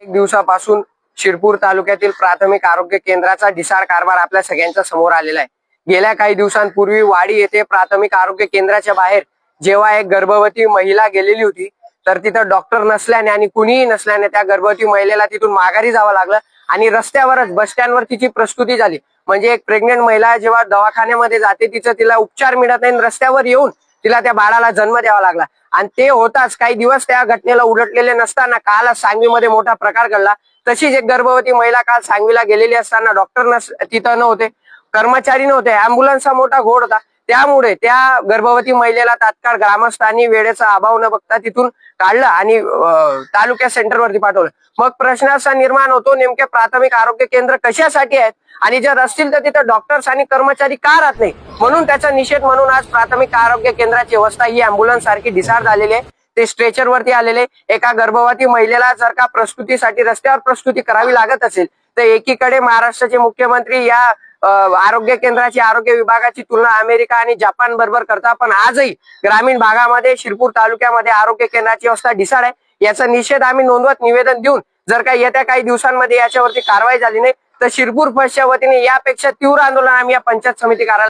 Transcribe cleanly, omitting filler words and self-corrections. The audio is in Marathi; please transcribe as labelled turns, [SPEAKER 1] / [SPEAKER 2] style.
[SPEAKER 1] एक दिवसापासून शिरपूर तालुक्यातील प्राथमिक आरोग्य केंद्राचा ढिसाळ कारभार आपल्या सगळ्यांच्या समोर आलेला आहे। गेल्या काही दिवसांपूर्वी वाडी येथे प्राथमिक आरोग्य केंद्राच्या बाहेर जेव्हा एक गर्भवती महिला गेलेली होती, तर तिथं डॉक्टर नसल्याने आणि कुणीही नसल्याने त्या गर्भवती महिलेला तिथून माघारी जावं लागलं आणि रस्त्यावरच बस स्टँडवर तिची प्रस्तुती झाली। म्हणजे एक प्रेग्नेंट महिला जेव्हा दवाखान्यामध्ये जाते तिला उपचार मिळत नाही, रस्त्यावर येऊन तिला त्या बाळाला जन्म द्यावा लागला। आणि ते होताच काही दिवस त्या घटनेला उलटलेले नसताना काल सांगवीमध्ये मोठा प्रकार घडला। तशीच एक गर्भवती महिला काल सांगवीला गेलेली असताना डॉक्टर तिथं नव्हते, कर्मचारी नव्हते, अँब्युलन्सचा मोठा घोळ होता। त्यामुळे त्या गर्भवती महिलेला तात्काळ ग्रामस्थांनी वेळेचा अभाव न बघता तिथून काढलं आणि तालुक्या सेंटरवरती पाठवलं। मग प्रश्न असा निर्माण होतो, नेमके प्राथमिक आरोग्य केंद्र कशासाठी आहेत आणि जर असतील तर तिथे डॉक्टर्स आणि कर्मचारी का राहत नाही। म्हणून त्याचा निषेध म्हणून आज प्राथमिक आरोग्य केंद्राची व्यवस्था ही अँब्युलन्स सारखी ढिसाळ झालेली आहे। ते स्ट्रेचर वरती आलेले एका गर्भवती महिलेला जर का प्रस्तुतीसाठी रस्त्यावर प्रस्तुती करावी लागत असेल तर एकीकडे महाराष्ट्राचे मुख्यमंत्री या आरोग्य केंद्राची आरोग्य विभागाची तुलना अमेरिका आणि जपान बरोबर करता, पण आजही ग्रामीण भागामध्ये शिरपूर तालुक्यामध्ये आरोग्य केंद्राची व्यवस्था ढिसाळ आहे। याचा निषेध आम्ही नोंदवत निवेदन देऊन जर का येत्या काही दिवसांमध्ये याच्यावरती कारवाई झाली नाही तर शिरपूर फर्स्टच्या वतीने यापेक्षा तीव्र आंदोलन आम्ही या पंचायत समिती कार्यालयात